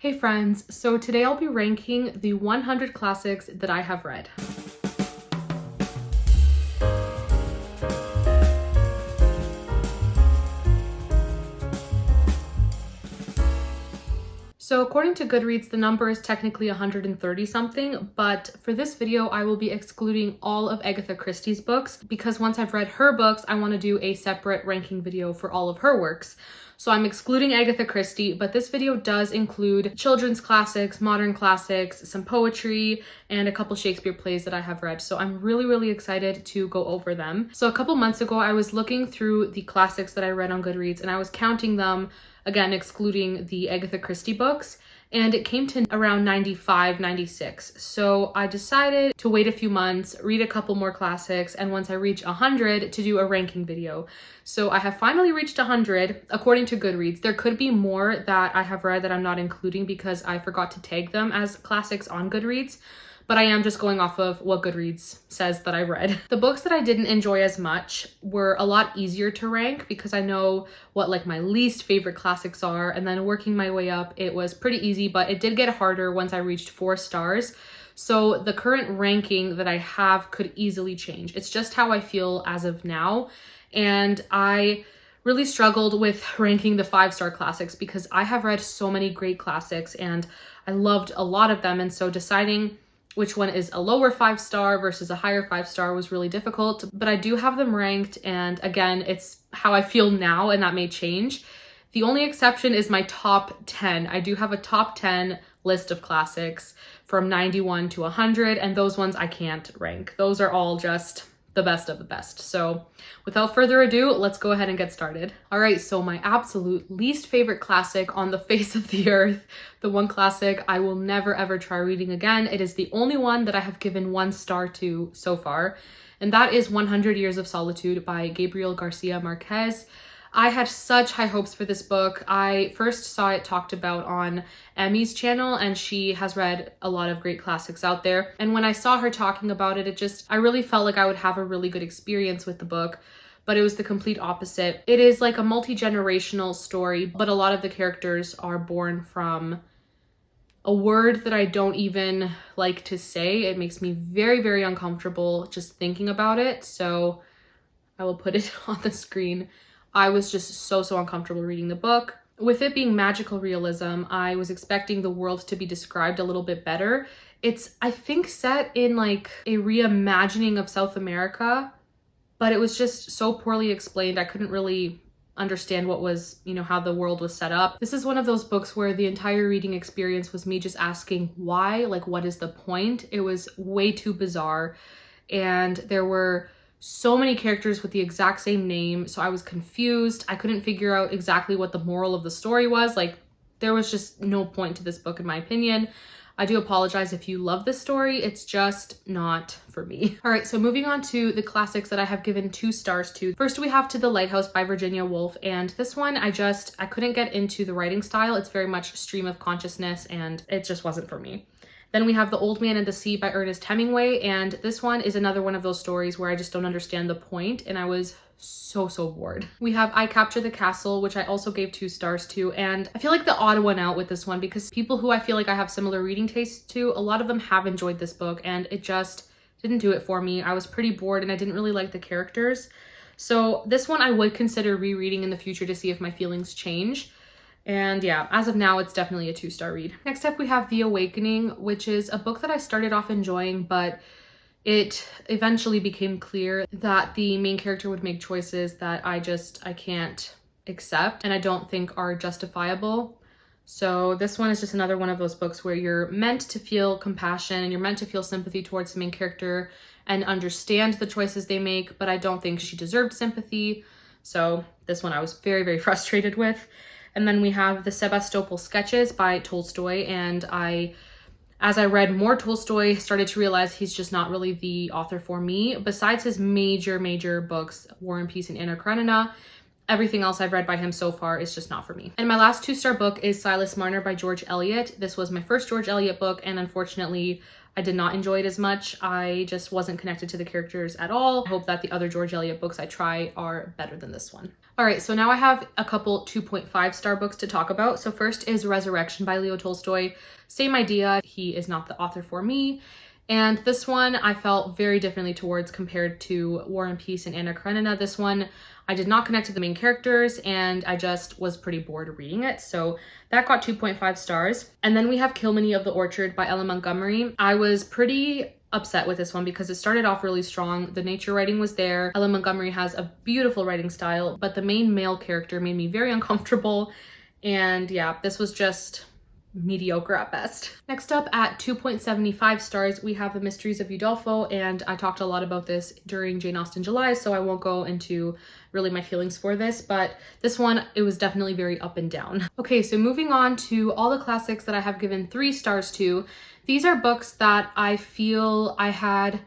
Hey friends, so today I'll be ranking the 100 classics that I have read. So according to Goodreads, the number is technically 130 something, but for this video, I will be excluding all of Agatha Christie's books because once I've read her books, I want to do a separate ranking video for all of her works. So I'm excluding Agatha Christie, but this video does include children's classics, modern classics, some poetry, and a couple Shakespeare plays that I have read. So I'm really excited to go over them. So a couple months ago, I was looking through the classics that I read on Goodreads and I was counting them, again, excluding the Agatha Christie books, and it came to around 95, 96. So I decided to wait a few months, read a couple more classics, and once I reach 100 to do a ranking video. So I have finally reached 100 according to Goodreads. There could be more that I have read that I'm not including because I forgot to tag them as classics on Goodreads, but I am just going off of what Goodreads says that I read. The books that I didn't enjoy as much were a lot easier to rank because I know what like my least favorite classics are, and then working my way up, it was pretty easy, but it did get harder once I reached 4 stars. So the current ranking that I have could easily change. It's just how I feel as of now. And I really struggled with ranking the 5-star classics because I have read so many great classics and I loved a lot of them. And so deciding which one is a lower 5-star versus a higher 5-star was really difficult, but I do have them ranked. And again, it's how I feel now and that may change. The only exception is my top 10. I do have a top 10 list of classics from 91 to 100, and those ones I can't rank. Those are all just the best of the best. So without further ado, let's go ahead and get started. All right, so my absolute least favorite classic on the face of the earth, the one classic I will never ever try reading again. It is the only one that I have given 1 star to so far, and that is 100 Years of Solitude by Gabriel Garcia Marquez. I had such high hopes for this book. I first saw it talked about on Emmy's channel, and she has read a lot of great classics out there. And when I saw her talking about it, I really felt like I would have a really good experience with the book, but it was the complete opposite. It is like a multi-generational story, but a lot of the characters are born from a word that I don't even like to say. It makes me very uncomfortable just thinking about it. So I will put it on the screen. I was just so uncomfortable reading the book. With it being magical realism, I was expecting the world to be described a little bit better. It's, I think, set in like a reimagining of South America, but it was just so poorly explained. I couldn't really understand what was, how the world was set up. This is one of those books where the entire reading experience was me just asking why, like what is the point? It was way too bizarre, and there were so many characters with the exact same name, so I was confused. I couldn't figure out exactly what the moral of the story was. Like, there was just no point to this book in my opinion. I do apologize if you love this story. It's just not for me. All right, so moving on to the classics that I have given 2 stars to. First, we have To the Lighthouse by Virginia Woolf, and this one I couldn't get into the writing style. It's very much stream of consciousness, and it just wasn't for me. Then we have The Old Man and the Sea by Ernest Hemingway, and this one is another one of those stories where I just don't understand the point, and I was so bored. We have I Capture the Castle, which I also gave 2 stars to, and I feel like the odd one out with this one because people who I feel like I have similar reading tastes to, a lot of them have enjoyed this book, and it just didn't do it for me. I was pretty bored and I didn't really like the characters. So this one I would consider rereading in the future to see if my feelings change. And yeah, as of now, it's definitely a 2-star read. Next up, we have The Awakening, which is a book that I started off enjoying, but it eventually became clear that the main character would make choices that I can't accept and I don't think are justifiable. So this one is just another one of those books where you're meant to feel compassion and you're meant to feel sympathy towards the main character and understand the choices they make, but I don't think she deserved sympathy. So this one I was very frustrated with. And then we have The Sebastopol Sketches by Tolstoy, and as I read more Tolstoy, started to realize he's just not really the author for me. Besides his major books, War and Peace and Anna Karenina, everything else I've read by him so far is just not for me. And my last 2-star book is Silas Marner by George Eliot. This was my first George Eliot book, and unfortunately, I did not enjoy it as much. I just wasn't connected to the characters at all. I hope that the other George Eliot books I try are better than this one. All right, so now I have a couple 2.5-star books to talk about. So first is Resurrection by Leo Tolstoy. Same idea, he is not the author for me. And this one I felt very differently towards compared to War and Peace and Anna Karenina. This one, I did not connect to the main characters and I just was pretty bored reading it. So that got 2.5 stars. And then we have Kilmeny of the Orchard by Ella Montgomery. I was pretty upset with this one because it started off really strong. The nature writing was there. Ella Montgomery has a beautiful writing style, but the main male character made me very uncomfortable. And yeah, this was just mediocre at best. Next up at 2.75 stars, we have The Mysteries of Udolpho, and I talked a lot about this during Jane Austen July, so I won't go into really my feelings for this, but this one, it was definitely very up and down. Okay, so moving on to all the classics that I have given 3 stars to. These are books that I feel I had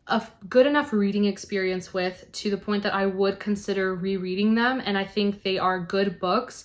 a good enough reading experience with to the point that I would consider rereading them, and I think they are good books.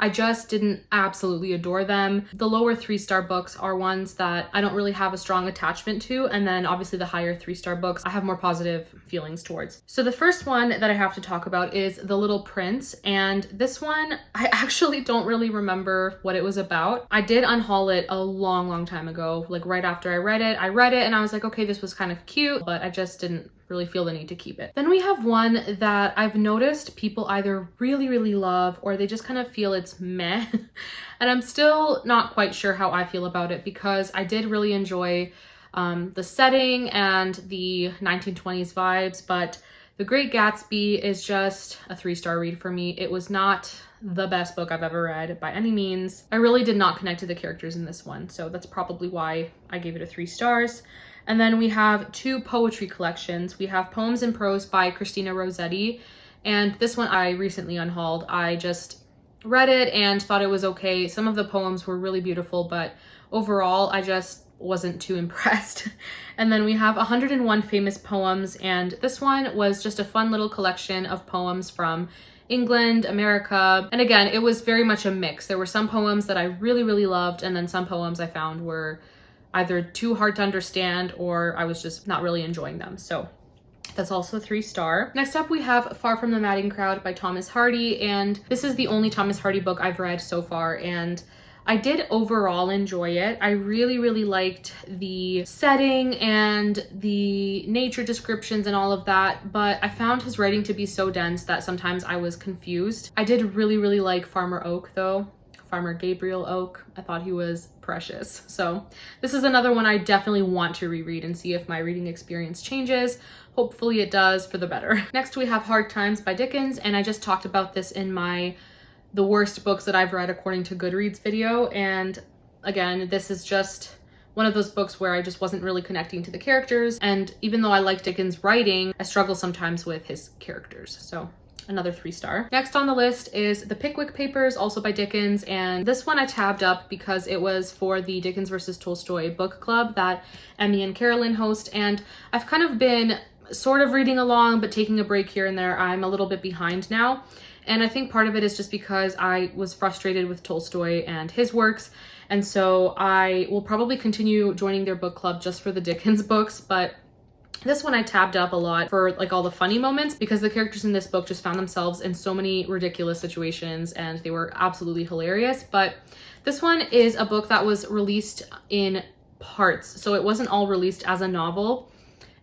I just didn't absolutely adore them. The lower 3-star books are ones that I don't really have a strong attachment to, and then obviously the higher 3-star books I have more positive feelings towards. So the first one that I have to talk about is The Little Prince, and this one I actually don't really remember what it was about. I did unhaul it a long time ago, like right after I read it and I was like, okay, this was kind of cute, but I just didn't really feel the need to keep it. Then we have one that I've noticed people either really love or they just kind of feel it's meh. And I'm still not quite sure how I feel about it because I did really enjoy the setting and the 1920s vibes, but The Great Gatsby is just a 3-star read for me. It was not the best book I've ever read by any means. I really did not connect to the characters in this one, so that's probably why I gave it a 3 stars. And then we have 2 poetry collections. We have Poems and Prose by Christina Rossetti, and this one I recently unhauled. I just read it and thought it was okay. Some of the poems were really beautiful, but overall I just wasn't too impressed. And then we have 101 Famous Poems, and this one was just a fun little collection of poems from England, America, and again, it was very much a mix. There were some poems that I really loved, and then some poems I found were either too hard to understand or I was just not really enjoying them. So that's also a 3-star. Next up, we have Far from the Madding Crowd by Thomas Hardy, and this is the only Thomas Hardy book I've read so far, and I did overall enjoy it. I really liked the setting and the nature descriptions and all of that, but I found his writing to be so dense that sometimes I was confused. I did really like Farmer Oak though. Farmer Gabriel Oak. I thought he was precious. So this is another one I definitely want to reread and see if my reading experience changes. Hopefully it does for the better. Next we have Hard Times by Dickens, and I just talked about this in my the worst books that I've read according to Goodreads video, and again, this is just one of those books where I just wasn't really connecting to the characters, and even though I like Dickens' writing, I struggle sometimes with his characters. So another 3-star. Next on the list is The Pickwick Papers, also by Dickens, and this one I tabbed up because it was for the Dickens versus Tolstoy book club that Emmy and Carolyn host, and I've kind of been sort of reading along but taking a break here and there. I'm a little bit behind now, and I think part of it is just because I was frustrated with Tolstoy and his works, and so I will probably continue joining their book club just for the Dickens books, but this one I tabbed up a lot for like all the funny moments because the characters in this book just found themselves in so many ridiculous situations and they were absolutely hilarious. But this one is a book that was released in parts, so it wasn't all released as a novel.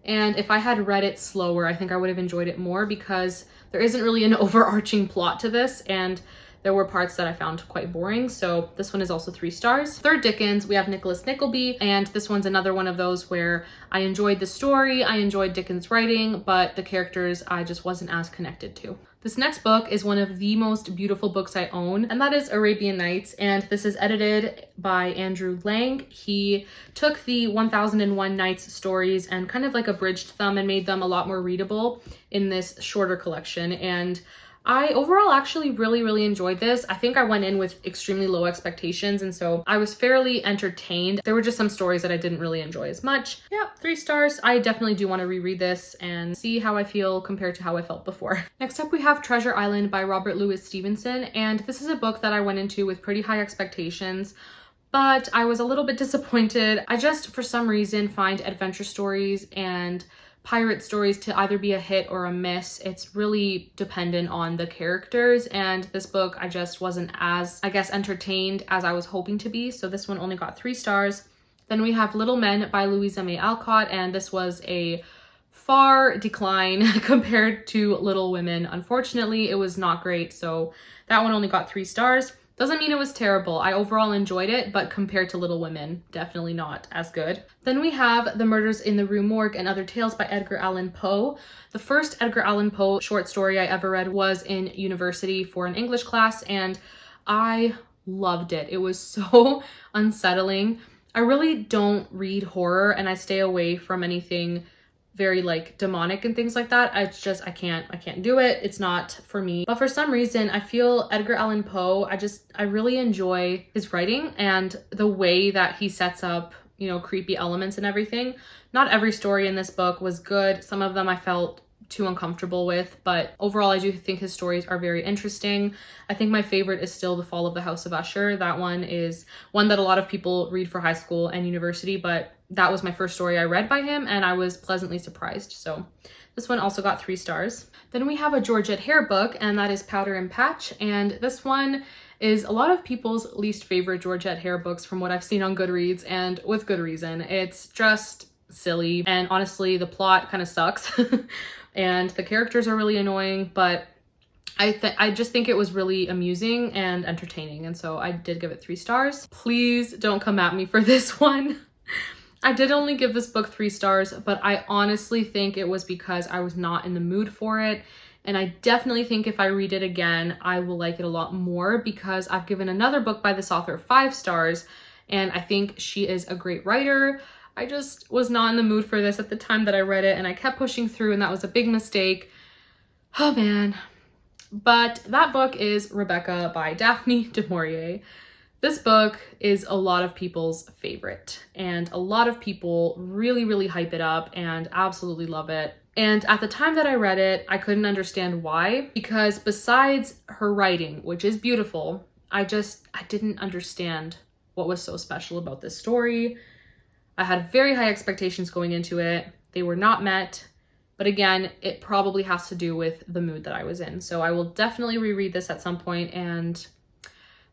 And if I had read it slower, I think I would have enjoyed it more because there isn't really an overarching plot to this, and there were parts that I found quite boring, so this one is also 3 stars. Third Dickens, we have Nicholas Nickleby, and this one's another one of those where I enjoyed the story, I enjoyed Dickens' writing, but the characters I just wasn't as connected to. This next book is one of the most beautiful books I own, and that is Arabian Nights, and this is edited by Andrew Lang. He took the 1001 Nights stories and kind of like abridged them and made them a lot more readable in this shorter collection, and I overall actually really enjoyed this. I think I went in with extremely low expectations, and so I was fairly entertained. There were just some stories that I didn't really enjoy as much. Yeah, 3 stars. I definitely do want to reread this and see how I feel compared to how I felt before. Next up we have Treasure Island by Robert Louis Stevenson, and this is a book that I went into with pretty high expectations, but I was a little bit disappointed. I just, for some reason, find adventure stories and pirate stories to either be a hit or a miss. It's really dependent on the characters, and this book I just wasn't as, I guess, entertained as I was hoping to be, so this one only got 3 stars. Then we have Little Men by Louisa May Alcott, and this was a far decline compared to Little Women. Unfortunately, it was not great, so that one only got 3 stars. Doesn't mean it was terrible. I overall enjoyed it, but compared to Little Women, definitely not as good. Then we have The Murders in the Rue Morgue and Other Tales by Edgar Allan Poe. The first Edgar Allan Poe short story I ever read was in university for an English class, and I loved it. It was so unsettling. I really don't read horror, and I stay away from anything very like demonic and things like that. It's just, I can't do it. It's not for me. But for some reason, I feel Edgar Allan Poe, I really enjoy his writing and the way that he sets up, you know, creepy elements and everything. Not every story in this book was good. Some of them I felt too uncomfortable with, but overall I do think his stories are very interesting. I think my favorite is still The Fall of the House of Usher. That one is one that a lot of people read for high school and university, but that was my first story I read by him, and I was pleasantly surprised. So this one also got 3 stars. Then we have a Georgette Hare book, and that is Powder and Patch, and this one is a lot of people's least favorite Georgette Hare books from what I've seen on Goodreads, and with good reason. It's just silly, and honestly the plot kind of sucks and the characters are really annoying, but I just think it was really amusing and entertaining, and so I did give it 3 stars. Please don't come at me for this one. I did only give this book 3 stars, but I honestly think it was because I was not in the mood for it, and I definitely think if I read it again, I will like it a lot more, because I've given another book by this author 5 stars, and I think she is a great writer. I just was not in the mood for this at the time that I read it, and I kept pushing through, and that was a big mistake. Oh man. But that book is Rebecca by Daphne du Maurier. This book is a lot of people's favorite, and a lot of people really hype it up and absolutely love it. And at the time that I read it, I couldn't understand why, because besides her writing, which is beautiful, I didn't understand what was so special about this story. I had very high expectations going into it. They were not met. But again, it probably has to do with the mood that I was in. So I will definitely reread this at some point and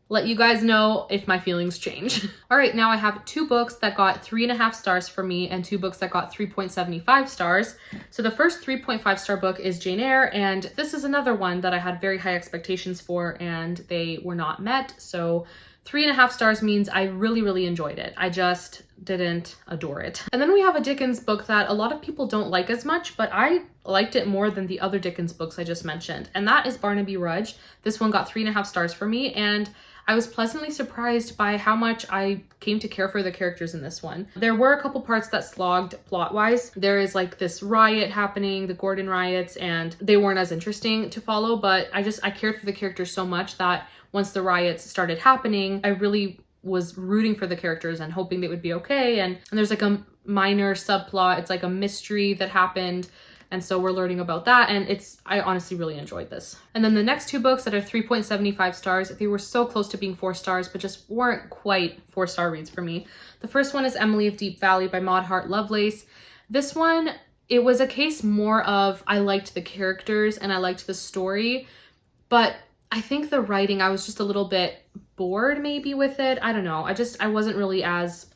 let you guys know if my feelings change. All right, now I have 2 books that got 3.5 stars for me and 2 books that got 3.75 stars. So the first 3.5 star book is Jane Eyre, and this is another one that I had very high expectations for and they were not met. So 3.5 stars means I really enjoyed it. I just didn't adore it. And then we have a Dickens book that a lot of people don't like as much, but I liked it more than the other Dickens books I just mentioned, and that is Barnaby Rudge. This one got 3.5 stars for me, and I was pleasantly surprised by how much I came to care for the characters in this one. There were a couple parts that slogged plot-wise. There is like this riot happening, the Gordon riots, and they weren't as interesting to follow, but I cared for the characters so much that once the riots started happening, I really was rooting for the characters and hoping they would be okay. And there's like a minor subplot. It's like a mystery that happened. And so we're learning about that, and I honestly really enjoyed this. And then the next 2 books that are 3.75 stars, they were so close to being 4 stars, but just weren't quite 4-star reads for me. The first one is Emily of Deep Valley by Maud Hart Lovelace. This one, it was a case more of I liked the characters and I liked the story, but I think the writing, I was just a little bit bored maybe with it. I don't know. I wasn't really as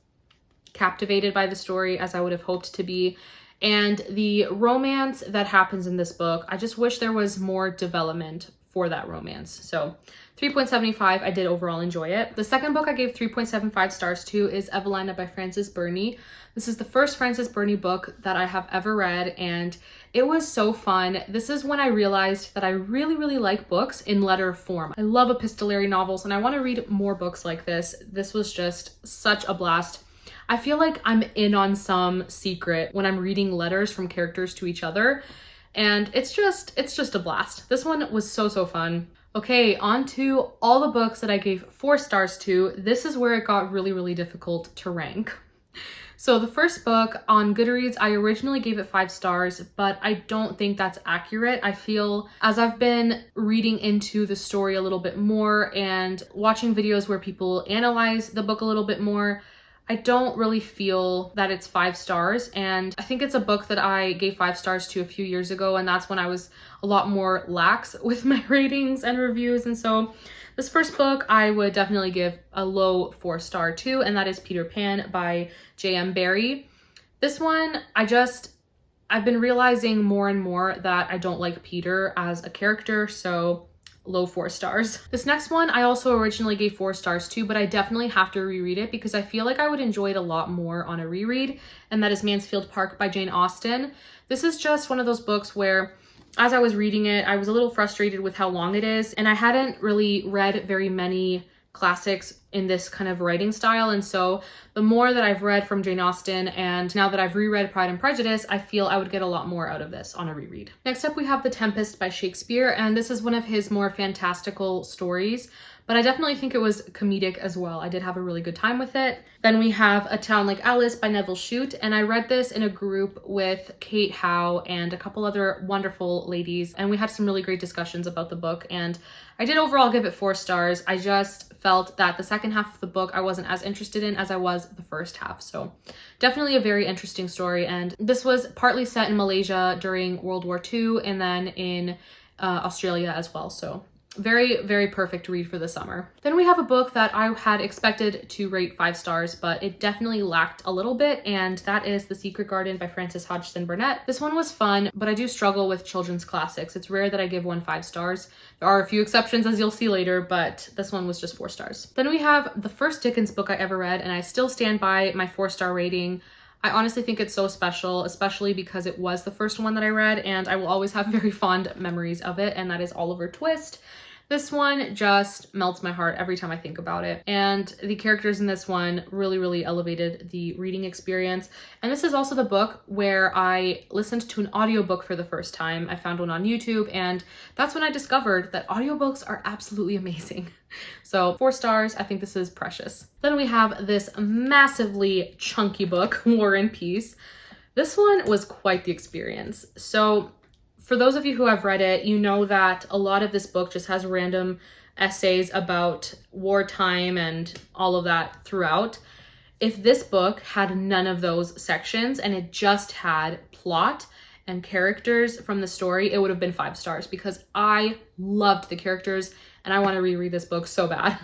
captivated by the story as I would have hoped to be. And the romance that happens in this book, I just wish there was more development for that romance. So 3.75, I did overall enjoy it. The second book I gave 3.75 stars to is Evelina by Frances Burney. This is the first Frances Burney book that I have ever read, and it was so fun. This is when I realized that I really like books in letter form. I love epistolary novels, and I want to read more books like this. This was just such a blast. I feel like I'm in on some secret when I'm reading letters from characters to each other. and it's just a blast. This one was so fun. Okay, on to all the books that I gave 4 stars to. This is where it got really difficult to rank. So the first book on Goodreads, I originally gave it 5 stars, but I don't think that's accurate. I feel as I've been reading into the story a little bit more and watching videos where people analyze the book a little bit more, I don't really feel that it's 5 stars. And I think it's a book that I gave 5 stars to a few years ago, and that's when I was a lot more lax with my ratings and reviews. And so this first book I would definitely give a low 4-star to, and that is Peter Pan by J.M. Barrie. This one, I've been realizing more and more that I don't like Peter as a character, so low 4 stars. This next one I also originally gave 4 stars to, but I definitely have to reread it because I feel like I would enjoy it a lot more on a reread, and that is Mansfield Park by Jane Austen. This is just one of those books where as I was reading it, I was a little frustrated with how long it is, and I hadn't really read very many classics in this kind of writing style. And so the more that I've read from Jane Austen, and now that I've reread Pride and Prejudice, I feel I would get a lot more out of this on a reread. Next up, we have The Tempest by Shakespeare, and this is one of his more fantastical stories, but I definitely think it was comedic as well. I did have a really good time with it. Then we have A Town Like Alice by Neville Shute, and I read this in a group with Kate Howe and a couple other wonderful ladies, and we had some really great discussions about the book, and I did overall give it 4 stars. I just felt that the second half of the book I wasn't as interested in as I was the first half. So definitely a very interesting story, and this was partly set in Malaysia during World War II and then in Australia as well. So very perfect read for the summer. Then we have a book that I had expected to rate 5 stars, but it definitely lacked a little bit, and that is The Secret Garden by Frances Hodgson Burnett. This one was fun, but I do struggle with children's classics. It's rare that I give one 5 stars. There are a few exceptions, as you'll see later, but this one was just 4 stars. Then we have the first Dickens book I ever read, and I still stand by my 4-star rating. I honestly think it's so special, especially because it was the first one that I read, and I will always have very fond memories of it, and that is Oliver Twist. This one just melts my heart every time I think about it, and the characters in this one really elevated the reading experience. And this is also the book where I listened to an audiobook for the first time. I found one on YouTube, and that's when I discovered that audiobooks are absolutely amazing. So 4 stars, I think this is precious. Then we have this massively chunky book, War and Peace. This one was quite the experience. So for those of you who have read it, you know that a lot of this book just has random essays about wartime and all of that throughout. If this book had none of those sections and it just had plot and characters from the story, it would have been 5 stars because I loved the characters and I want to reread this book so bad.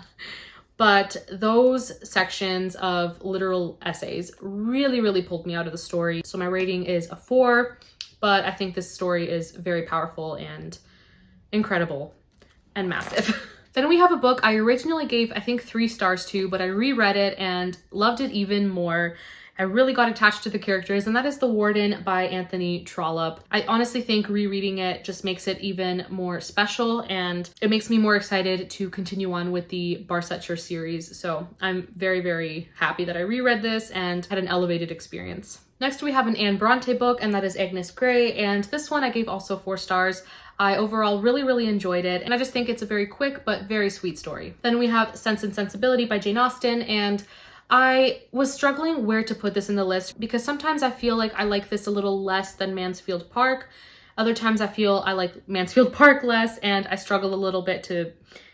But those sections of literal essays really pulled me out of the story. So my rating is a 4. But I think this story is very powerful and incredible and massive. Then we have a book I originally gave, I think, 3 stars to, but I reread it and loved it even more. I really got attached to the characters, and that is The Warden by Anthony Trollope. I honestly think rereading it just makes it even more special, and it makes me more excited to continue on with the Barsetshire series. So I'm very happy that I reread this and had an elevated experience. Next, we have an Anne Bronte book, and that is Agnes Grey, and this one I gave also 4 stars. I overall really enjoyed it, and I just think it's a very quick but very sweet story. Then we have Sense and Sensibility by Jane Austen, and I was struggling where to put this in the list because sometimes I feel like I like this a little less than Mansfield Park. Other times I feel I like Mansfield Park less, and I struggle a little bit to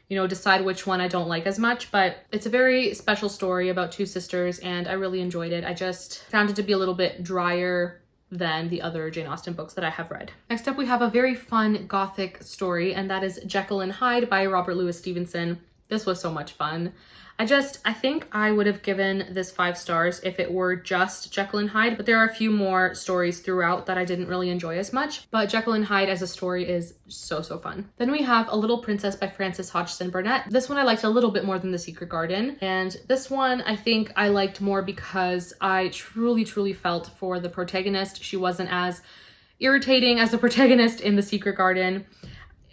decide which one I don't like as much, but it's a very special story about 2 sisters, and I really enjoyed it. I just found it to be a little bit drier than the other Jane Austen books that I have read. Next up, we have a very fun gothic story, and that is Jekyll and Hyde by Robert Louis Stevenson. This was so much fun. I think I would have given this 5 stars if it were just Jekyll and Hyde, but there are a few more stories throughout that I didn't really enjoy as much, but Jekyll and Hyde as a story is so fun. Then we have A Little Princess by Frances Hodgson Burnett. This one I liked a little bit more than The Secret Garden, and this one I think I liked more because I truly felt for the protagonist. She wasn't as irritating as the protagonist in The Secret Garden.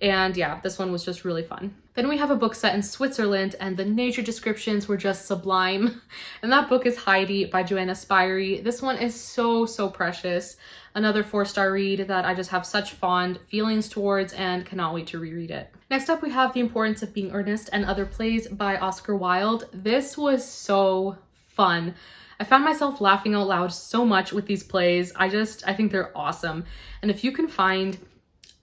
And yeah, this one was just really fun. Then we have a book set in Switzerland, and the nature descriptions were just sublime. And that book is Heidi by Joanna Spyri. This one is so, so precious. Another 4-star read that I just have such fond feelings towards and cannot wait to reread it. Next up, we have The Importance of Being Earnest and Other Plays by Oscar Wilde. This was so fun. I found myself laughing out loud so much with these plays. I think they're awesome. And if you can find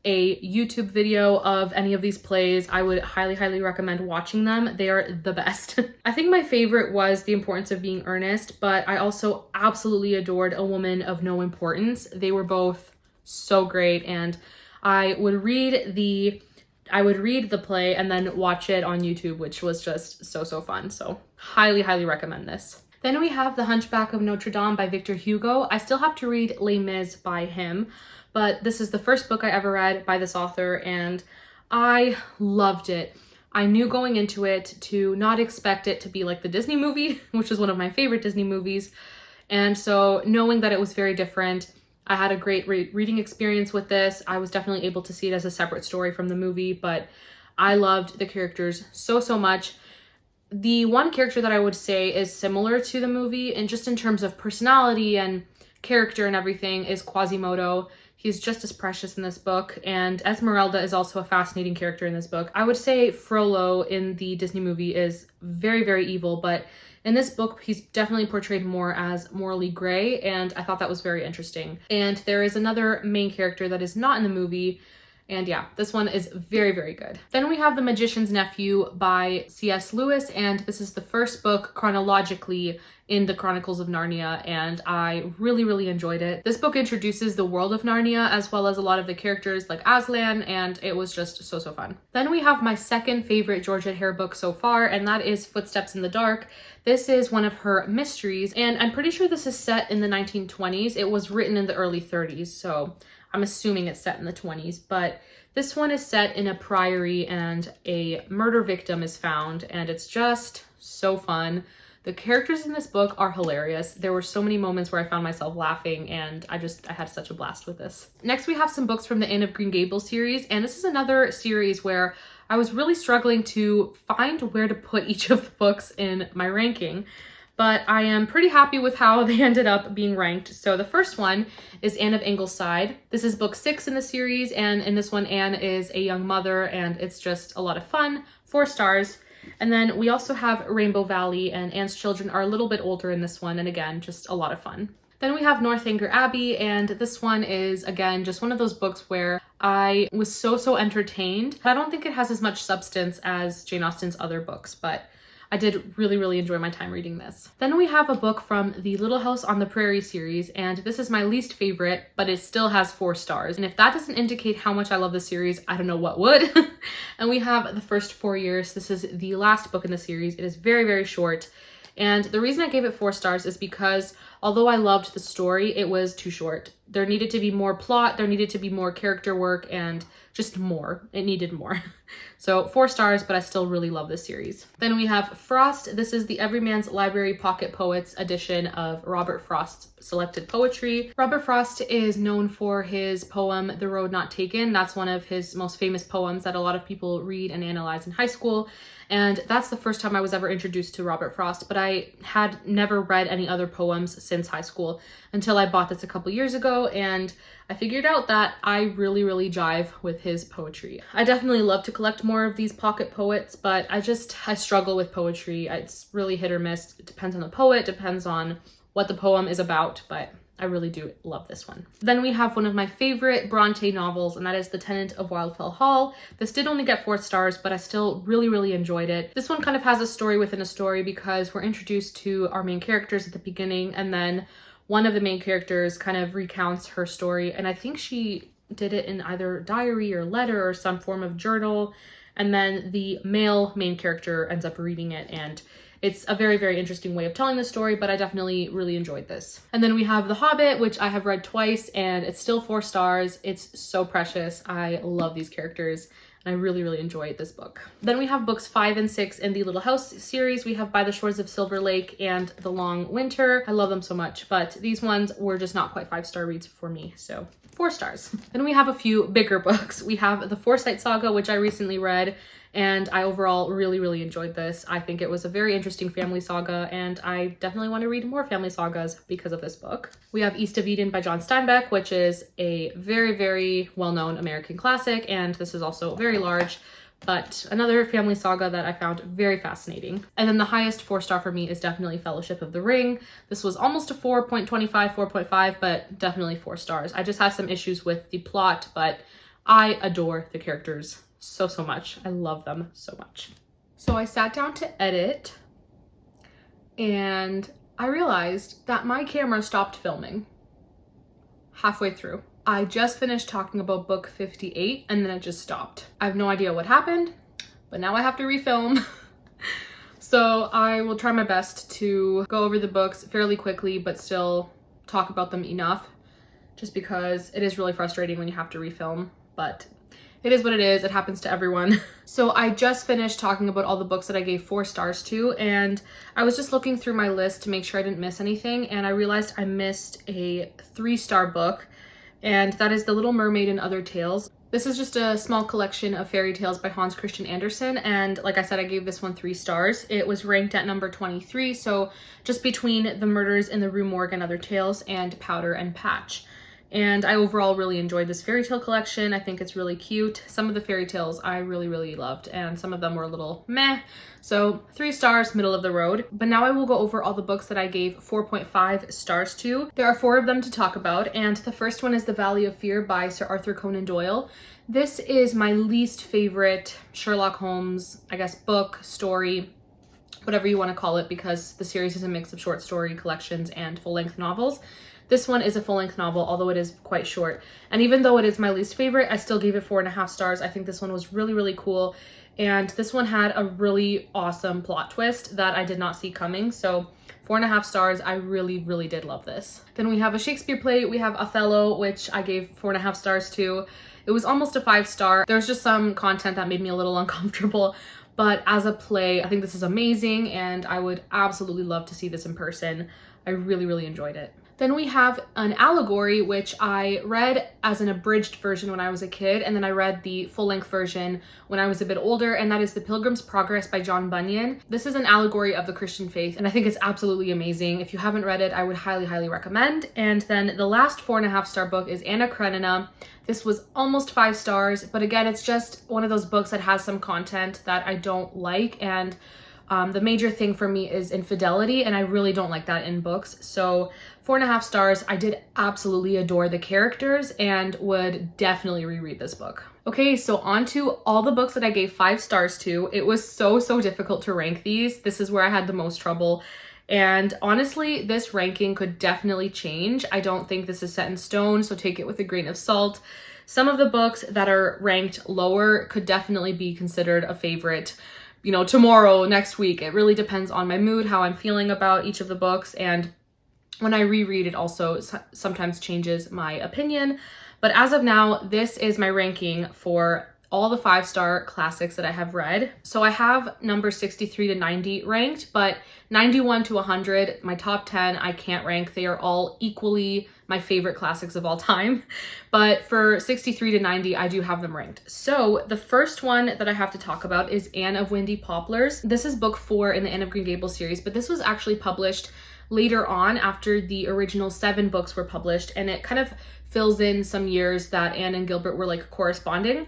a YouTube video of any of these plays, I would highly, highly recommend watching them. They are the best. I think my favorite was The Importance of Being Earnest, but I also absolutely adored A Woman of No Importance. They were both so great, and I would read the play and then watch it on YouTube, which was just so, so fun. So highly, highly recommend this. Then we have The Hunchback of Notre Dame by Victor Hugo. I still have to read Les Mis by him, but this is the first book I ever read by this author, and I loved it. I knew going into it to not expect it to be like the Disney movie, which is one of my favorite Disney movies. And so knowing that it was very different, I had a great reading experience with this. I was definitely able to see it as a separate story from the movie, but I loved the characters so, so much. The one character that I would say is similar to the movie, and just in terms of personality and character and everything, is Quasimodo. He's just as precious in this book, and Esmeralda is also a fascinating character in this book. I would say Frollo in the Disney movie is very, very evil, but in this book, he's definitely portrayed more as morally gray, and I thought that was very interesting. And there is another main character that is not in the movie, and yeah, this one is very, very good. Then we have The Magician's Nephew by C.S. Lewis, and this is the first book chronologically in the Chronicles of Narnia, and I really, really enjoyed it. This book introduces the world of Narnia as well as a lot of the characters like Aslan, and it was just so, so fun. Then we have my second favorite Georgette Hare book so far, and that is Footsteps in the Dark. This is one of her mysteries, and I'm pretty sure this is set in the 1920s. It was written in the early 30s, so I'm assuming it's set in the 20s, but this one is set in a priory and a murder victim is found, and it's just so fun. The characters in this book are hilarious. There were so many moments where I found myself laughing, and I had such a blast with this. Next, we have some books from the Anne of Green Gables series, and this is another series where I was really struggling to find where to put each of the books in my ranking, but I am pretty happy with how they ended up being ranked. So the first one is Anne of Ingleside. This is book 6 in the series, and in this one, Anne is a young mother, and it's just a lot of fun, 4 stars. And then we also have Rainbow Valley, and Anne's children are a little bit older in this one, and again, just a lot of fun. Then we have Northanger Abbey, and this one is, again, just one of those books where I was so entertained. I don't think it has as much substance as Jane Austen's other books, but I did really, really enjoy my time reading this. Then we have a book from the Little House on the Prairie series, and this is my least favorite, but it still has 4 stars. And if that doesn't indicate how much I love the series, I don't know what would. And we have The First 4 Years. This is the last book in the series. It is very, very short. And the reason I gave it 4 stars is because although I loved the story, it was too short. There needed to be more plot, there needed to be more character work, and just more. It needed more. So 4 stars, but I still really love this series. Then we have Frost. This is the Everyman's Library Pocket Poets edition of Robert Frost's selected poetry. Robert Frost is known for his poem, The Road Not Taken. That's one of his most famous poems that a lot of people read and analyze in high school. And that's the first time I was ever introduced to Robert Frost, but I had never read any other poems since high school until I bought this a couple years ago, and I figured out that I really, really jive with his poetry. I definitely love to collect more of these pocket poets, but I struggle with poetry. It's really hit or miss. It depends on the poet, depends on what the poem is about, but I really do love this one. Then we have one of my favorite Bronte novels, and that is The Tenant of Wildfell Hall. This did only get 4 stars, but I still really, really enjoyed it. This one kind of has a story within a story because we're introduced to our main characters at the beginning, and then one of the main characters kind of recounts her story, and I think she did it in either diary or letter or some form of journal, and then the male main character ends up reading it, and it's a very, very interesting way of telling the story, but I definitely really enjoyed this. And then we have The Hobbit, which I have read twice, and it's still 4 stars. It's so precious. I love these characters, and I really, really enjoyed this book. Then we have books 5 and 6 in the Little House series. We have By the Shores of Silver Lake and The Long Winter. I love them so much, but these ones were just not quite 5-star reads for me, so 4 stars. Then we have a few bigger books. We have The Forsyte Saga, which I recently read, and I overall really, really enjoyed this. I think it was a very interesting family saga, and I definitely want to read more family sagas because of this book. We have East of Eden by John Steinbeck, which is a very, very well-known American classic, and this is also very large, but another family saga that I found very fascinating. And then the highest 4-star for me is definitely Fellowship of the Ring. This was almost a 4.25, 4.5, but definitely 4 stars. I just had some issues with the plot, but I adore the characters so much. I love them so much. So I sat down to edit and I realized that my camera stopped filming halfway through. I just finished talking about book 58 and then it just stopped. I have no idea what happened, but now I have to refilm. So I will try my best to go over the books fairly quickly, but still talk about them enough, just because it is really frustrating when you have to refilm, but it is what it is. It happens to everyone. So I just finished talking about all the books that I gave 4 stars to, and I was just looking through my list to make sure I didn't miss anything, and I realized I missed a 3-star book, and that is The Little Mermaid and Other Tales. This is just a small collection of fairy tales by Hans Christian Andersen, and like I said, I gave this one 3 stars. It was ranked at number 23, so just between The Murders in the Rue Morgue and Other Tales and Powder and Patch. And I overall really enjoyed this fairy tale collection. I think it's really cute. Some of the fairy tales I really, really loved, and some of them were a little meh. So 3 stars, middle of the road. But now I will go over all the books that I gave 4.5 stars to. There are 4 of them to talk about, and the first one is The Valley of Fear by Sir Arthur Conan Doyle. This is my least favorite Sherlock Holmes, I guess, book, story, whatever you want to call it, because the series is a mix of short story collections and full-length novels. This one is a full-length novel, although it is quite short. And even though it is my least favorite, I still gave it 4.5 stars. I think this one was really, really cool. And this one had a really awesome plot twist that I did not see coming. So 4.5 stars, I really, really did love this. Then we have a Shakespeare play. We have Othello, which I gave 4.5 stars to. It was almost a 5-star. There was just some content that made me a little uncomfortable. But as a play, I think this is amazing, and I would absolutely love to see this in person. I really, really enjoyed it. Then we have an allegory, which I read as an abridged version when I was a kid, and then I read the full-length version when I was a bit older, and that is The Pilgrim's Progress by John Bunyan. This is an allegory of the Christian faith, and I think it's absolutely amazing. If you haven't read it, I would highly, highly recommend. And then the last 4.5-star book is Anna Karenina. This was almost 5 stars, but again, it's just one of those books that has some content that I don't like, and the major thing for me is infidelity, and I really don't like that in books. So 4.5 stars. I did absolutely adore the characters and would definitely reread this book. Okay, so on to all the books that I gave 5 stars to. It was so difficult to rank these. This is where I had the most trouble. And honestly, this ranking could definitely change. I don't think this is set in stone, so take it with a grain of salt. Some of the books that are ranked lower could definitely be considered a favorite, you know, tomorrow, next week. It really depends on my mood, how I'm feeling about each of the books, and when I reread it also sometimes changes my opinion. But as of now, this is my ranking for all the 5-star classics that I have read. So I have numbers 63 to 90 ranked, but 91 to 100, my top 10, I can't rank. They are all equally my favorite classics of all time. But for 63 to 90, I do have them ranked. So the first one that I have to talk about is Anne of Windy Poplars. This is book 4 in the Anne of Green Gables series, but this was actually published later on after the original 7 books were published, and it kind of fills in some years that Anne and Gilbert were like corresponding.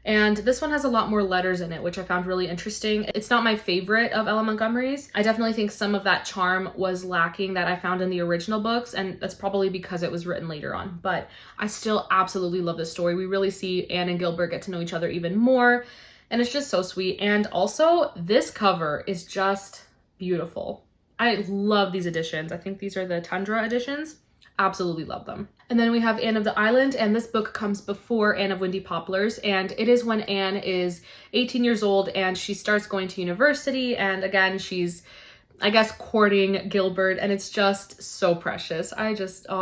And this one has a lot more letters in it, which I found really interesting. It's not my favorite of Ella Montgomery's. I definitely think some of that charm was lacking that I found in the original books, and that's probably because it was written later on. But I still absolutely love this story. We really see Anne and Gilbert get to know each other even more, and it's just so sweet. And also, this cover is just beautiful. I love these editions. I think these are the Tundra editions. Absolutely love them. And then we have Anne of the Island, and this book comes before Anne of Windy Poplars, and it is when Anne is 18 years old and she starts going to university, and again, she's I guess, courting Gilbert, and it's just so precious. I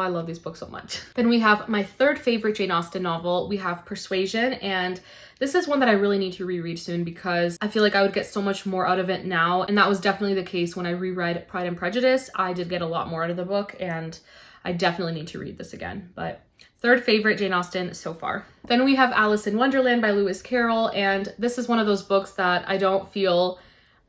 love these books so much. Then we have my third favorite Jane Austen novel. We have Persuasion, and this is one that I really need to reread soon because I feel like I would get so much more out of it now, and that was definitely the case when I reread Pride and Prejudice. I did get a lot more out of the book, and I definitely need to read this again, but third favorite Jane Austen so far. Then we have Alice in Wonderland by Lewis Carroll, and this is one of those books that I don't feel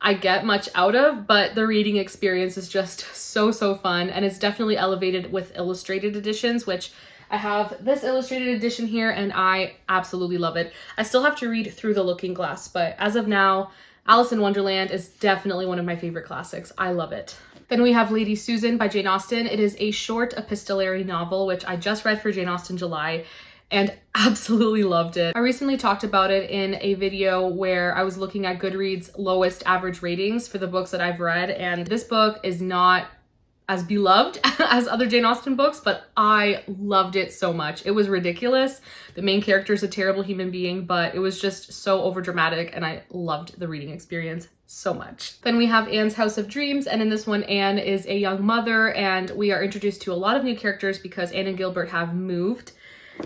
I get much out of, but the reading experience is just so fun, and it's definitely elevated with illustrated editions, which I have this illustrated edition here and I absolutely love it. I still have to read Through the Looking Glass, but as of now, Alice in Wonderland is definitely one of my favorite classics. I love it. Then we have Lady Susan by Jane Austen. It is a short epistolary novel, which I just read for Jane Austen July and absolutely loved it. I recently talked about it in a video where I was looking at Goodreads' lowest average ratings for the books that I've read, and this book is not as beloved as other Jane Austen books, but I loved it so much. It was ridiculous. The main character is a terrible human being, but it was just so overdramatic, and I loved the reading experience so much. Then we have Anne's House of Dreams, and in this one, Anne is a young mother, and we are introduced to a lot of new characters because Anne and Gilbert have moved.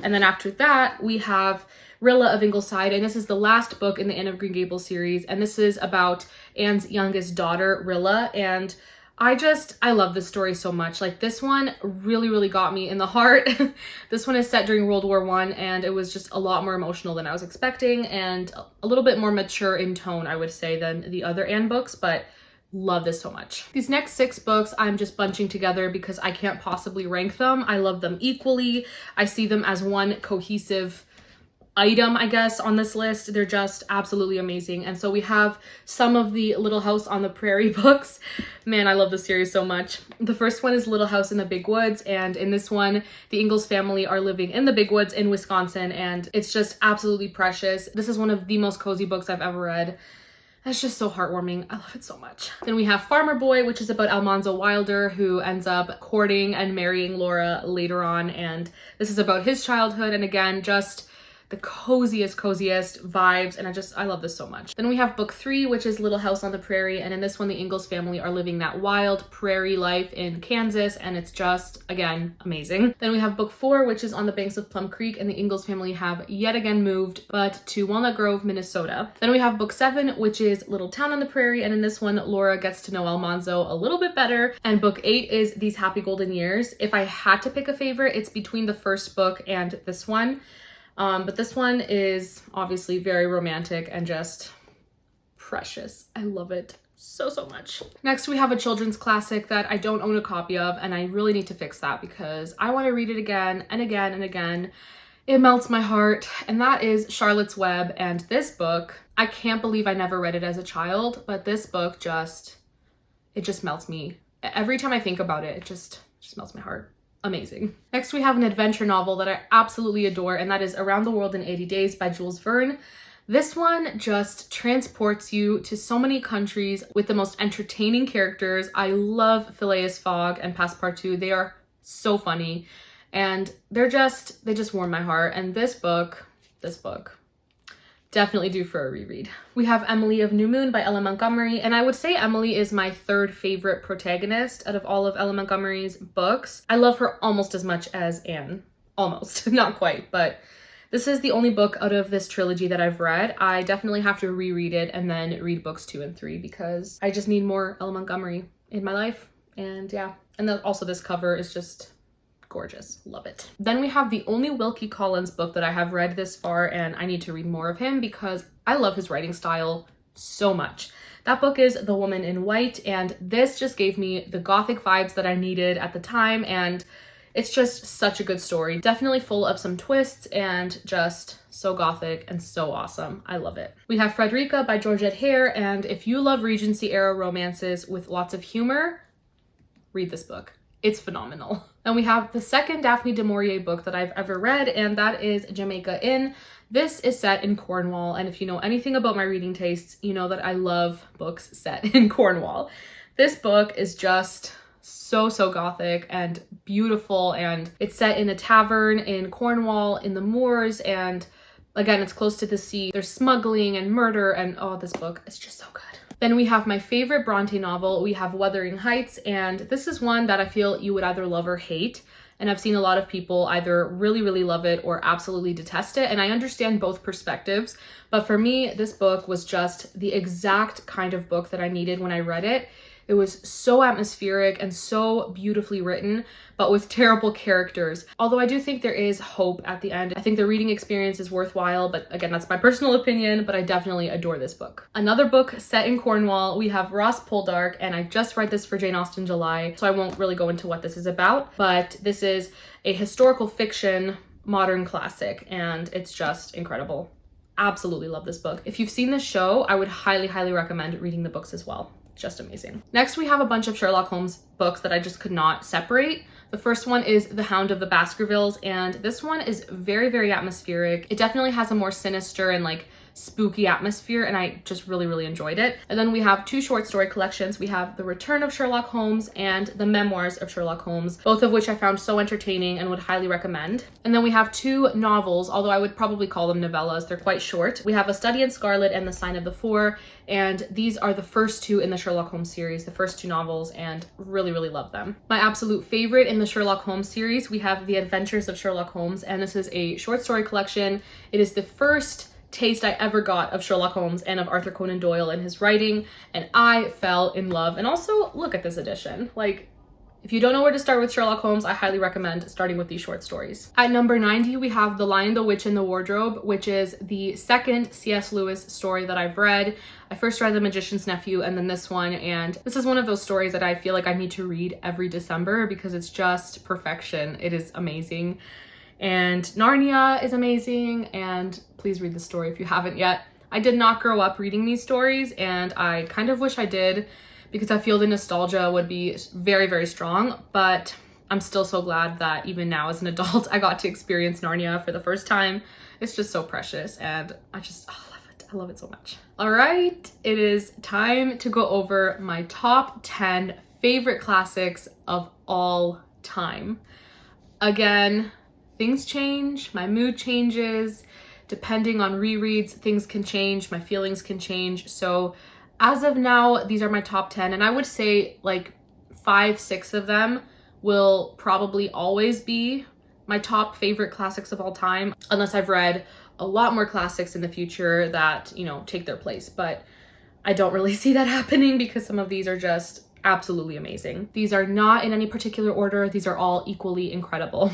And then after that, we have Rilla of Ingleside, and this is the last book in the Anne of Green Gables series, and this is about Anne's youngest daughter, Rilla, and I love this story so much. Like, this one really got me in the heart. This one is set during World War I, and it was just a lot more emotional than I was expecting, and a little bit more mature in tone, I would say, than the other Anne books, but love this so much. These next 6 books I'm just bunching together because I can't possibly rank them. I love them equally. I see them as one cohesive item, I guess, on this list. They're just absolutely amazing. And so we have some of the Little House on the Prairie books. Man, I love this series so much. The first one is Little House in the Big Woods, and in this one, the Ingalls family are living in the big woods in Wisconsin, and it's just absolutely precious. This is one of the most cozy books I've ever read. It's just so heartwarming. I love it so much. Then we have Farmer Boy, which is about Almanzo Wilder, who ends up courting and marrying Laura later on, and this is about his childhood, and again, just the coziest vibes, and I love this so much. Then we have book 3, which is Little House on the Prairie, and in this one, the Ingalls family are living that wild prairie life in Kansas, and it's just, again, amazing. Then we have book 4, which is On the Banks of Plum Creek, and the Ingalls family have yet again moved, but to Walnut Grove, Minnesota. Then we have book 7, which is Little Town on the Prairie, and in this one, Laura gets to know Almanzo a little bit better, and book 8 is These Happy Golden Years. If I had to pick a favorite, it's between the first book and this one. But this one is obviously very romantic and just precious. I love it so much. Next, we have a children's classic that I don't own a copy of, and I really need to fix that because I want to read it again and again and again. It melts my heart, and that is Charlotte's Web. And this book, I can't believe I never read it as a child, but this book it just melts me. Every time I think about it, it just melts my heart. Amazing. Next, we have an adventure novel that I absolutely adore, and that is Around the World in 80 Days by Jules Verne. This one just transports you to so many countries with the most entertaining characters. I love Phileas Fogg and Passepartout. They are so funny, and they just warm my heart. And this book, definitely due for a reread. We have Emily of New Moon by Ella Montgomery, and I would say Emily is my third favorite protagonist out of all of Ella Montgomery's books. I love her almost as much as Anne. Almost, not quite, but this is the only book out of this trilogy that I've read. I definitely have to reread it and then read books 2 and 3 because I just need more Ella Montgomery in my life. And yeah, and then also this cover is just gorgeous. Love it. Then we have the only Wilkie Collins book that I have read this far, and I need to read more of him because I love his writing style so much. That book is The Woman in White, and this just gave me the gothic vibes that I needed at the time, and it's just such a good story. Definitely full of some twists and just so gothic and so awesome. I love it. We have Frederica by Georgette Hare, and if you love Regency era romances with lots of humor, read this book. It's phenomenal. And we have the second Daphne du Maurier book that I've ever read, and that is Jamaica Inn. This is set in Cornwall, and if you know anything about my reading tastes, you know that I love books set in Cornwall. This book is just so gothic and beautiful, and it's set in a tavern in Cornwall in the moors, and again, it's close to the sea. There's smuggling and murder, and oh, this book is just so good. Then we have my favorite Bronte novel. We have Wuthering Heights, and this is one that I feel you would either love or hate. And I've seen a lot of people either really, really love it or absolutely detest it. And I understand both perspectives. But for me, this book was just the exact kind of book that I needed when I read it. It was so atmospheric and so beautifully written, but with terrible characters. Although I do think there is hope at the end. I think the reading experience is worthwhile, but again, that's my personal opinion, but I definitely adore this book. Another book set in Cornwall, we have Ross Poldark, and I just read this for Jane Austen July, so I won't really go into what this is about, but this is a historical fiction modern classic, and it's just incredible. Absolutely love this book. If you've seen this show, I would highly, highly recommend reading the books as well. Just amazing. Next, we have a bunch of Sherlock Holmes books that I just could not separate. The first one is The Hound of the Baskervilles, and this one is very, very atmospheric. It definitely has a more sinister and like spooky atmosphere, and I just really, really enjoyed it. And then we have two short story collections. We have The Return of Sherlock Holmes and The Memoirs of Sherlock Holmes, both of which I found so entertaining and would highly recommend. And then we have two novels, although I would probably call them novellas. They're quite short. We have A Study in Scarlet and The Sign of the Four, and these are the first two in the Sherlock Holmes series, the first two novels, and really, really love them. My absolute favorite in the Sherlock Holmes series, we have The Adventures of Sherlock Holmes, and this is a short story collection. It is the first taste I ever got of Sherlock Holmes and of Arthur Conan Doyle and his writing, and I fell in love. And also, look at this edition. Like, if you don't know where to start with Sherlock Holmes, I highly recommend starting with these short stories. At number 90, we have The Lion, the Witch, and the Wardrobe, which is the second C.S. Lewis story that I've read. I first read The Magician's Nephew and then this one, and this is one of those stories that I feel like I need to read every December because it's just perfection. It is amazing. And Narnia is amazing, and please read the story if you haven't yet. I did not grow up reading these stories, and I kind of wish I did because I feel the nostalgia would be very, very strong, but I'm still so glad that even now as an adult, I got to experience Narnia for the first time. It's just so precious, and I just love it. I love it so much. All right, it is time to go over my top 10 favorite classics of all time. Again, things change, my mood changes, depending on rereads, things can change, my feelings can change. So as of now, these are my top 10, and I would say like 5, 6 of them will probably always be my top favorite classics of all time, unless I've read a lot more classics in the future that, you know, take their place. But I don't really see that happening because some of these are just absolutely amazing. These are not in any particular order. These are all equally incredible.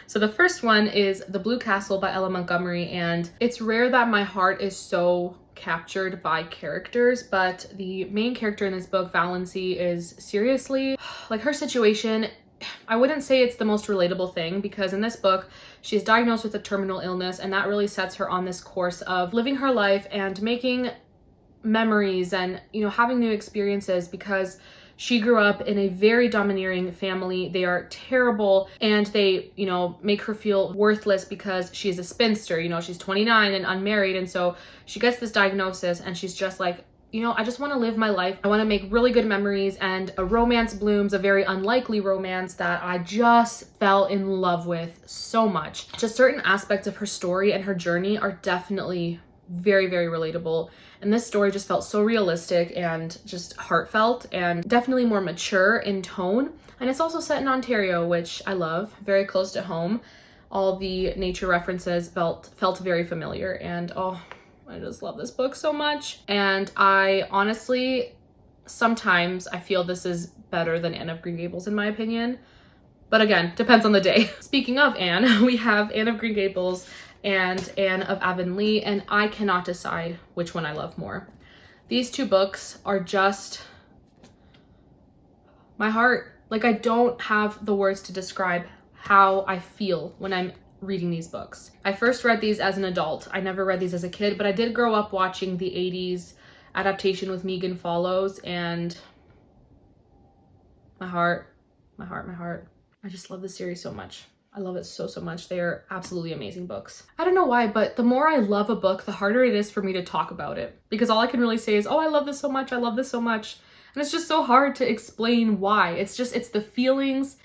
So the first one is The Blue Castle by Ella Montgomery, and it's rare that my heart is so captured by characters, but the main character in this book, Valency, is seriously, like, her situation, I wouldn't say it's the most relatable thing, because in this book, she's diagnosed with a terminal illness, and that really sets her on this course of living her life and making memories and, you know, having new experiences, because she grew up in a very domineering family. They are terrible, and they, you know, make her feel worthless because she's a spinster. You know, she's 29 and unmarried, and so she gets this diagnosis, and she's just like, you know, I just want to live my life. I want to make really good memories, and a romance blooms, a very unlikely romance that I just fell in love with so much. Just certain aspects of her story and her journey are definitely very, very relatable. And this story just felt so realistic and just heartfelt and definitely more mature in tone. And it's also set in Ontario, which I love, very close to home. All the nature references felt very familiar, and oh, I just love this book so much. And I honestly, sometimes I feel this is better than Anne of Green Gables in my opinion. But again, depends on the day. Speaking of Anne, we have Anne of Green Gables and Anne of Avonlea, and I cannot decide which one I love more. These two books are just my heart. Like, I don't have the words to describe how I feel when I'm reading these books. I first read these as an adult. I never read these as a kid, but I did grow up watching the 80s adaptation with Megan Follows, and my heart. I just love this series so much. I love it so, so much. They are absolutely amazing books. I don't know why, but the more I love a book, the harder it is for me to talk about it. Because all I can really say is, oh, I love this so much. I love this so much. And it's just so hard to explain why. It's the feelings.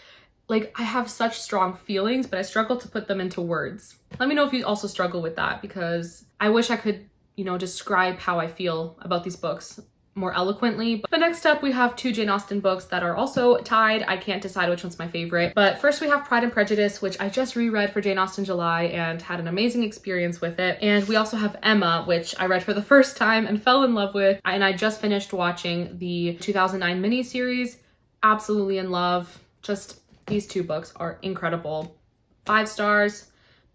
Like, I have such strong feelings, but I struggle to put them into words. Let me know if you also struggle with that, because I wish I could, you know, describe how I feel about these books more eloquently. But next up, we have two Jane Austen books that are also tied. I can't decide which one's my favorite. But first we have Pride and Prejudice, which I just reread for Jane Austen July and had an amazing experience with it. And we also have Emma, which I read for the first time and fell in love with. And I just finished watching the 2009 miniseries. Absolutely in love. Just these two books are incredible. 5 stars.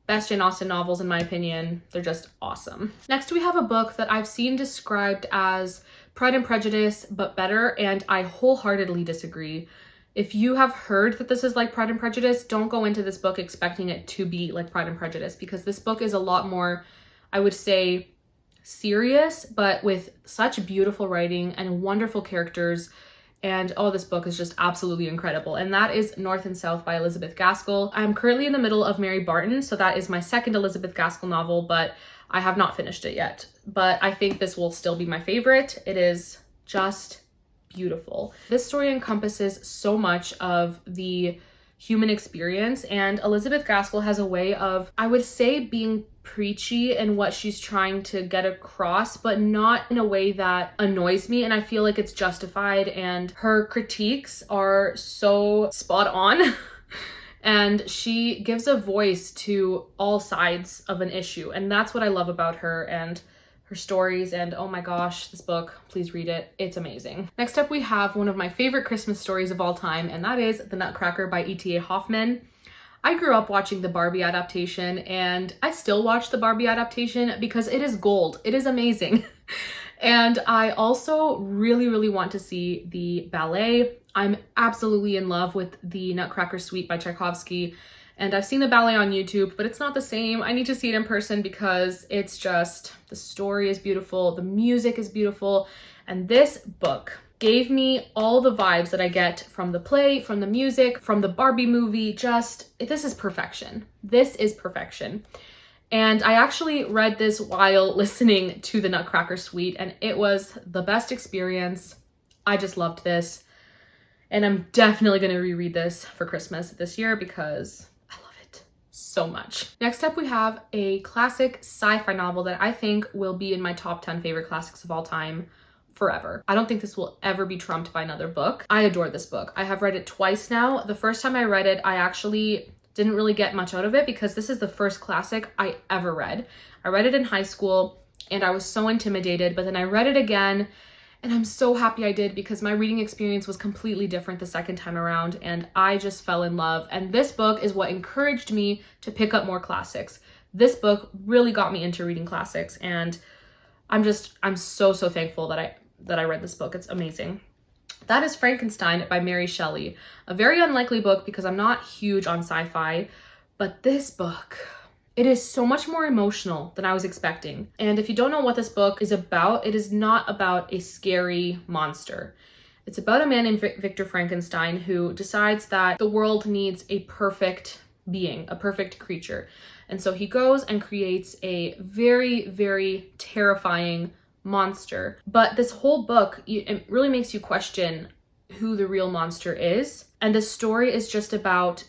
Best Jane Austen novels in my opinion. They're just awesome. Next we have a book that I've seen described as Pride and Prejudice but better, and I wholeheartedly disagree. If you have heard that this is like Pride and Prejudice, don't go into this book expecting it to be like Pride and Prejudice, because this book is a lot more, I would say, serious, but with such beautiful writing and wonderful characters. And oh, this book is just absolutely incredible. And that is North and South by Elizabeth Gaskell. I'm currently in the middle of Mary Barton, so that is my second Elizabeth Gaskell novel, but I have not finished it yet. But I think this will still be my favorite. It is just beautiful. This story encompasses so much of the human experience, and Elizabeth Gaskell has a way of, I would say, being preachy in what she's trying to get across, but not in a way that annoys me, and I feel like it's justified, and her critiques are so spot on. And she gives a voice to all sides of an issue, and that's what I love about her and her stories. And oh my gosh, this book, please read it. It's amazing. Next up, we have one of my favorite Christmas stories of all time, and that is The Nutcracker by E.T.A. Hoffman. I grew up watching the Barbie adaptation, and I still watch the Barbie adaptation because it is gold. It is amazing. And I also really, really want to see the ballet. I'm absolutely in love with the Nutcracker Suite by Tchaikovsky, and I've seen the ballet on YouTube, but it's not the same. I need to see it in person because it's just, the story is beautiful, the music is beautiful, and this book gave me all the vibes that I get from the play, from the music, from the Barbie movie. Just, this is perfection. This is perfection. And I actually read this while listening to the Nutcracker Suite, and it was the best experience. I just loved this. And I'm definitely going to reread this for Christmas this year because I love it so much. Next up, we have a classic sci-fi novel that I think will be in my top 10 favorite classics of all time forever. I don't think this will ever be trumped by another book. I adore this book. I have read it twice now. The first time I read it, I actually didn't really get much out of it because this is the first classic I ever read. I read it in high school and I was so intimidated, but then I read it again and I'm so happy I did because my reading experience was completely different the second time around and I just fell in love. And this book is what encouraged me to pick up more classics. This book really got me into reading classics, and I'm so thankful that I read this book. It's amazing. That is Frankenstein by Mary Shelley. A very unlikely book because I'm not huge on sci-fi, but this book, it is so much more emotional than I was expecting. And if you don't know what this book is about, it is not about a scary monster. It's about a man named Victor Frankenstein who decides that the world needs a perfect being, a perfect creature. And so he goes and creates a very, very terrifying monster. But this whole book, it really makes you question who the real monster is. And the story is just about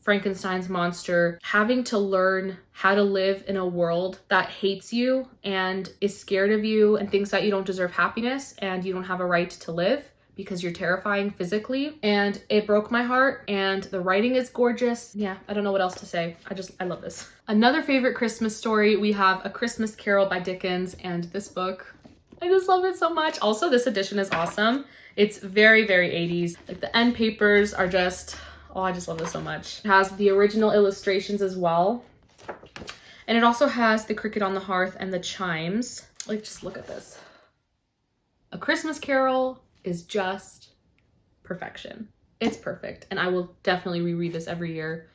Frankenstein's monster having to learn how to live in a world that hates you and is scared of you and thinks that you don't deserve happiness and you don't have a right to live because you're terrifying physically. And it broke my heart, and the writing is gorgeous. Yeah, I don't know what else to say. I love this. Another favorite Christmas story, we have A Christmas Carol by Dickens, and this book, I just love it so much. Also, this edition is awesome. It's very, very 80s. Like the end papers are just, oh, I just love this so much. It has the original illustrations as well. And it also has the cricket on the hearth and the chimes. Like, just look at this. A Christmas Carol is just perfection. It's perfect. And I will definitely reread this every year.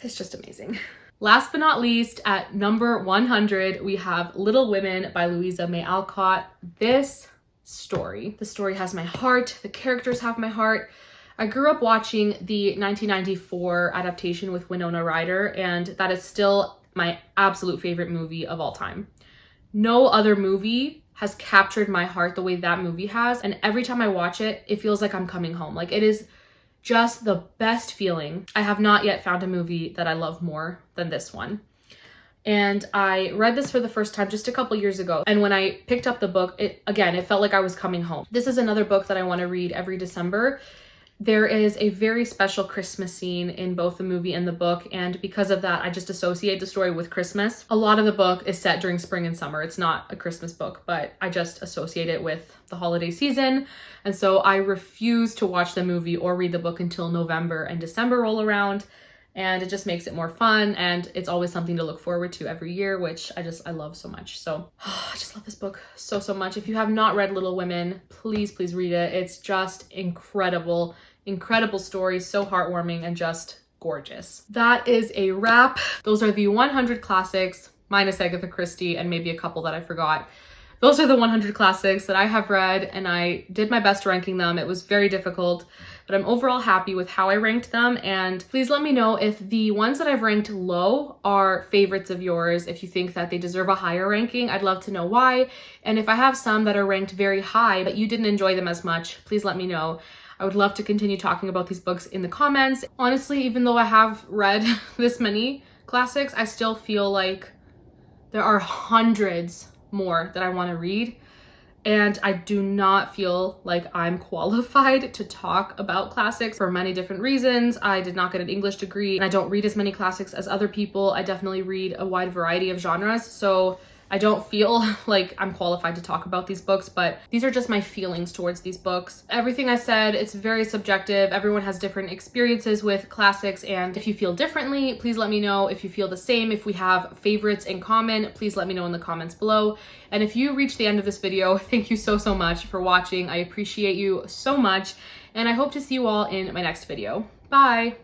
It's just amazing. Last but not least, at number 100, we have Little Women by Louisa May Alcott. The story has my heart. The characters have my heart. I grew up watching the 1994 adaptation with Winona Ryder, and that is still my absolute favorite movie of all time. No other movie has captured my heart the way that movie has, and every time I watch it, it feels like I'm coming home. Like, it is just the best feeling. I have not yet found a movie that I love more than this one. And I read this for the first time just a couple years ago. And when I picked up the book, it felt like I was coming home. This is another book that I want to read every December. There is a very special Christmas scene in both the movie and the book, and because of that, I just associate the story with Christmas. A lot of the book is set during spring and summer. It's not a Christmas book, but I just associate it with the holiday season. And so I refuse to watch the movie or read the book until November and December roll around. And it just makes it more fun, and it's always something to look forward to every year, which I love so much. So I just love this book so much. If you have not read Little Women, please read it. It's just incredible story, so heartwarming and just gorgeous. That is a wrap. Those are the 100 classics minus Agatha Christie and maybe a couple that I forgot. Those are the 100 classics that I have read, and I did my best ranking them. It was very difficult, but I'm overall happy with how I ranked them. And please let me know if the ones that I've ranked low are favorites of yours. If you think that they deserve a higher ranking, I'd love to know why. And if I have some that are ranked very high, but you didn't enjoy them as much, please let me know. I would love to continue talking about these books in the comments. Honestly, even though I have read this many classics, I still feel like there are hundreds more that I want to read, and I do not feel like I'm qualified to talk about classics for many different reasons. I did not get an English degree, and I don't read as many classics as other people. I definitely read a wide variety of genres, so I don't feel like I'm qualified to talk about these books, but these are just my feelings towards these books. Everything I said, it's very subjective. Everyone has different experiences with classics, and if you feel differently, please let me know. If you feel the same, if we have favorites in common, please let me know in the comments below. And if you reached the end of this video, thank you so much for watching. I appreciate you so much, and I hope to see you all in my next video. Bye!